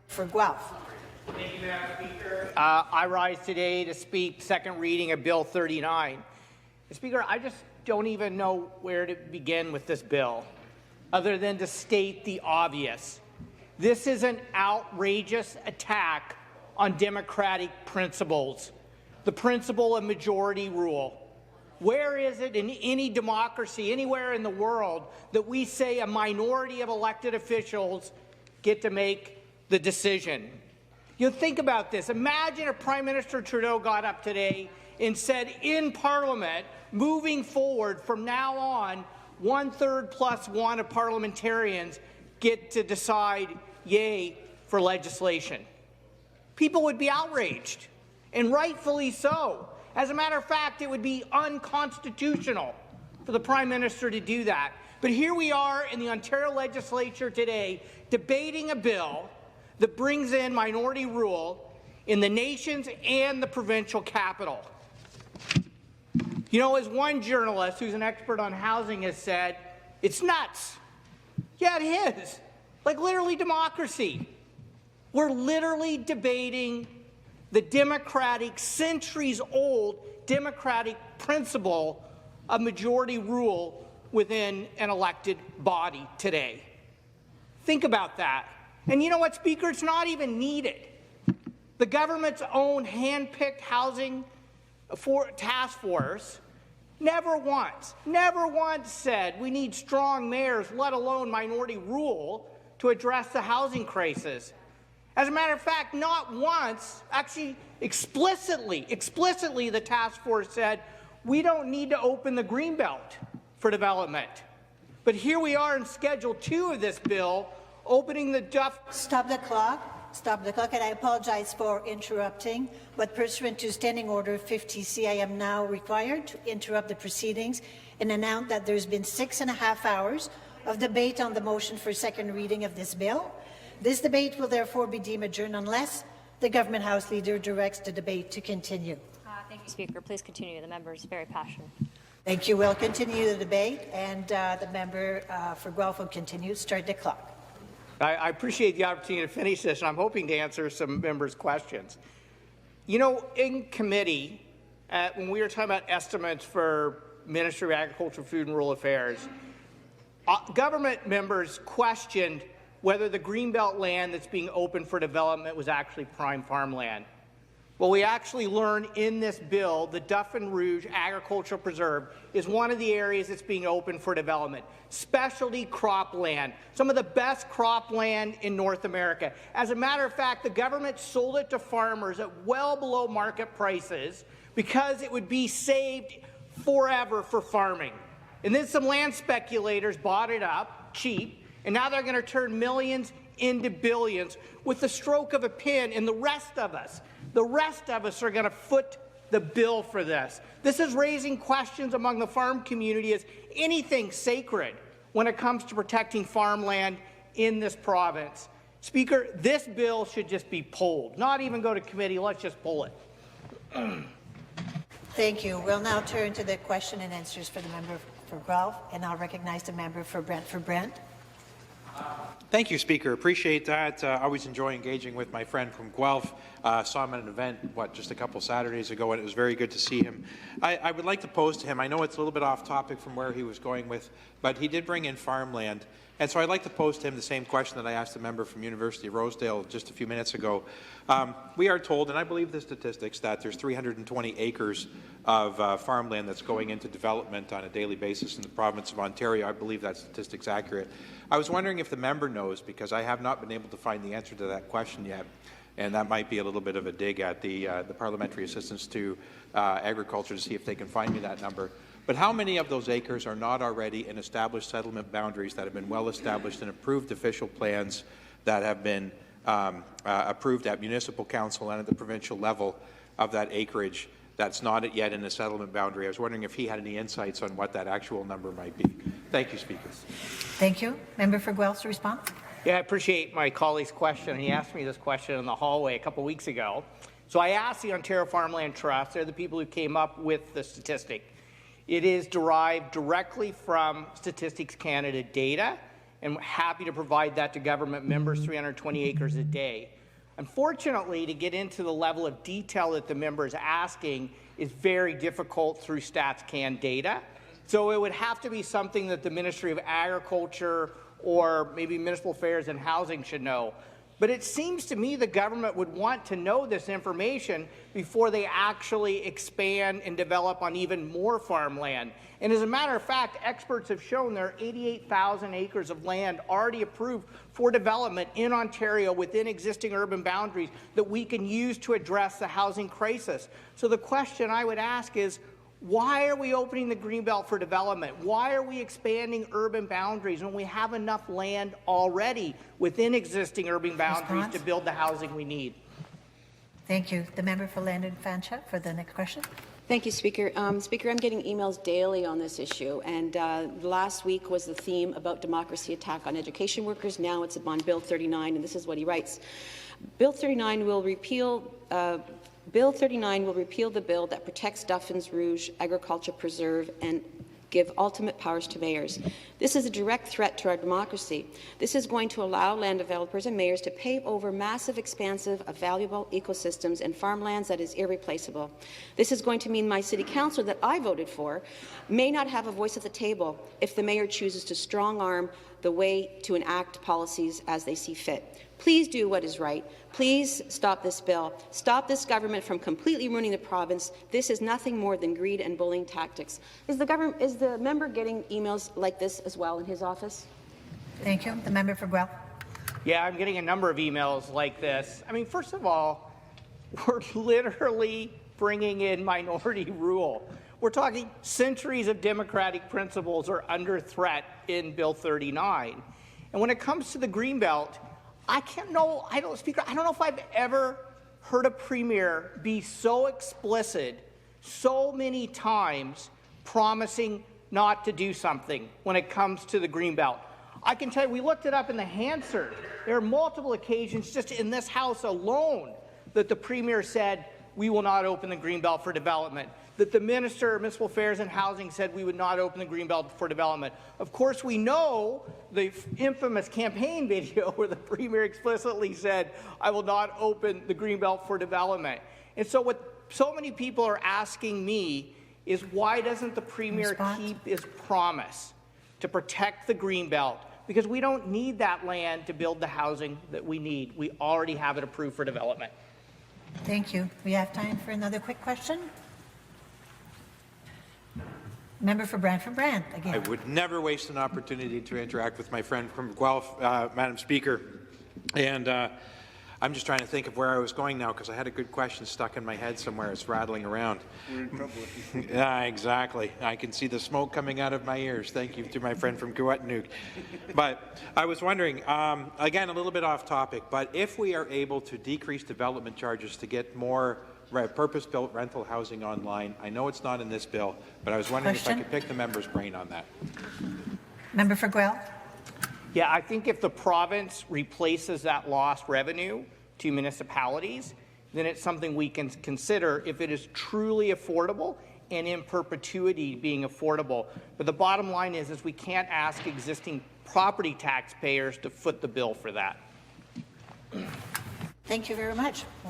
for Guelph. Thank you, Madam Speaker. I rise today to speak second reading of Bill 39. Speaker, I just don't even know where to begin with this bill, other than to state the obvious. This is an outrageous attack on democratic principles, the principle of majority rule. Where is it in any democracy, anywhere in the world, that we say a minority of elected officials get to make the decision? You think about this. Imagine if Prime Minister Trudeau got up today and said in Parliament, moving forward from now on, 1/3 plus 1 of parliamentarians get to decide yay for legislation. People would be outraged, and rightfully so. As a matter of fact, it would be unconstitutional for the Prime Minister to do that. But here we are in the Ontario legislature today debating a bill that brings in minority rule in the nation's and the provincial capital. You know, as one journalist who's an expert on housing has said, it's nuts. Yeah, it is. Like literally democracy. We're literally debating the democratic, centuries-old democratic principle of majority rule within an elected body today. Think about that. And you know what, Speaker? It's not even needed. The government's own hand-picked housing task force never once said we need strong mayors, let alone minority rule, to address the housing crisis. As a matter of fact, not once, actually explicitly, the task force said we don't need to open the Greenbelt for development. But here we are in Schedule 2 of this bill, opening the Stop the clock. Stop the clock, and I apologize for interrupting, but pursuant to Standing Order 50C, I am now required to interrupt the proceedings and announce that there's been 6.5 hours of debate on the motion for second reading of this bill. This debate will therefore be deemed adjourned unless the Government House Leader directs the debate to continue. Thank you, Speaker. Please continue. The member is very passionate. Thank you. We'll continue the debate, and the member for Guelph will continue. Start the clock. I appreciate the opportunity to finish this, and I'm hoping to answer some members' questions. You know, in committee, when we were talking about estimates for Ministry of Agriculture, Food and Rural Affairs, government members questioned whether the Greenbelt land that's being opened for development was actually prime farmland. Well, we actually learned in this bill the Duffins Creek Agriculture Preserve is one of the areas that's being opened for development. Specialty cropland, some of the best cropland in North America. As a matter of fact, the government sold it to farmers at well below market prices because it would be saved forever for farming. And then some land speculators bought it up cheap, and now they're going to turn millions into billions with the stroke of a pen, and the rest of us are going to foot the bill for this. This is raising questions among the farm community. Is anything sacred when it comes to protecting farmland in this province? Speaker, this bill should just be pulled, not even go to committee. Let's just pull it. Thank you. We'll now turn to the question and answers for the member for Guelph, and I'll recognize the member for Brent. Thank you, Speaker. Appreciate that. Always enjoy engaging with my friend from Guelph. Saw him at an event, just a couple Saturdays ago, and it was very good to see him. I would like to pose to him, I know it's a little bit off topic from where he was going with, but he did bring in farmland. And so I'd like to pose to him the same question that I asked the member from University of Rosedale just a few minutes ago. We are told, and I believe the statistics, that there's 320 acres of farmland that's going into development on a daily basis in the province of Ontario. I believe that statistic's accurate. I was wondering if the member knows, because I have not been able to find the answer to that question yet, and that might be a little bit of a dig at the Parliamentary Assistance to Agriculture to see if they can find me that number. But how many of those acres are not already in established settlement boundaries that have been well established and approved official plans that have been approved at municipal council and at the provincial level of that acreage that's not yet in a settlement boundary? I was wondering if he had any insights on what that actual number might be. Thank you, Speaker. Thank you. Member for Guelph's response. Yeah, I appreciate my colleague's question. He asked me this question in the hallway a couple weeks ago. So I asked the Ontario Farmland Trust, they're the people who came up with the statistic. It is derived directly from Statistics Canada data, and happy to provide that to government members, 320 acres a day. Unfortunately, to get into the level of detail that the member is asking is very difficult through StatsCan data. So it would have to be something that the Ministry of Agriculture or maybe Municipal Affairs and Housing should know. But it seems to me the government would want to know this information before they actually expand and develop on even more farmland. And as a matter of fact, experts have shown there are 88,000 acres of land already approved for development in Ontario within existing urban boundaries that we can use to address the housing crisis. So the question I would ask is, why are we opening the Greenbelt for development? Why are we expanding urban boundaries when we have enough land already within existing urban boundaries to build the housing we need? Thank you. The member for Landon Fanshawe for the next question. Thank you, Speaker. Speaker, I'm getting emails daily on this issue, and last week was the theme about democracy attack on education workers. Now it's on Bill 39, and this is what he writes. Bill 39 will repeal the bill that protects Duffins Rouge Agriculture Preserve and give ultimate powers to mayors. This is a direct threat to our democracy. This is going to allow land developers and mayors to pave over massive expansive of valuable ecosystems and farmlands that is irreplaceable. This is going to mean my city councillor that I voted for may not have a voice at the table if the mayor chooses to strong-arm the way to enact policies as they see fit. Please do what is right. Please stop this bill. Stop this government from completely ruining the province. This is nothing more than greed and bullying tactics. Is the member getting emails like this as well in his office? Thank you. The member for Guelph. Yeah, I'm getting a number of emails like this. I mean, first of all, we're literally bringing in minority rule. We're talking centuries of democratic principles are under threat in Bill 39. And when it comes to the Greenbelt, I don't know if I've ever heard a premier be so explicit so many times promising not to do something when it comes to the Greenbelt. I can tell you, we looked it up in the Hansard. There are multiple occasions just in this House alone that the premier said, we will not open the Greenbelt for development. That the Minister of Municipal Affairs and Housing said we would not open the Greenbelt for development. Of course, we know the infamous campaign video where the Premier explicitly said, I will not open the Greenbelt for development. And so what so many people are asking me is, why doesn't the Premier keep his promise to protect the Greenbelt? Because we don't need that land to build the housing that we need. We already have it approved for development. Thank you. We have time for another quick question. Member for Brantford-Brant again. I would never waste an opportunity to interact with my friend from Guelph, Madam Speaker. And I'm just trying to think of where I was going now, because I had a good question stuck in my head somewhere. It's rattling around. We're in trouble. Yeah, exactly. I can see the smoke coming out of my ears. Thank you to my friend from Kiiwetinoong. But I was wondering, again, a little bit off topic, but if we are able to decrease development charges to get more purpose-built rental housing online, I know it's not in this bill, but I was wondering if I could pick the member's brain on that. Member for Guelph. Yeah, I think if the province replaces that lost revenue to municipalities, then it's something we can consider if it is truly affordable and in perpetuity being affordable. But the bottom line is we can't ask existing property taxpayers to foot the bill for that. Thank you very much.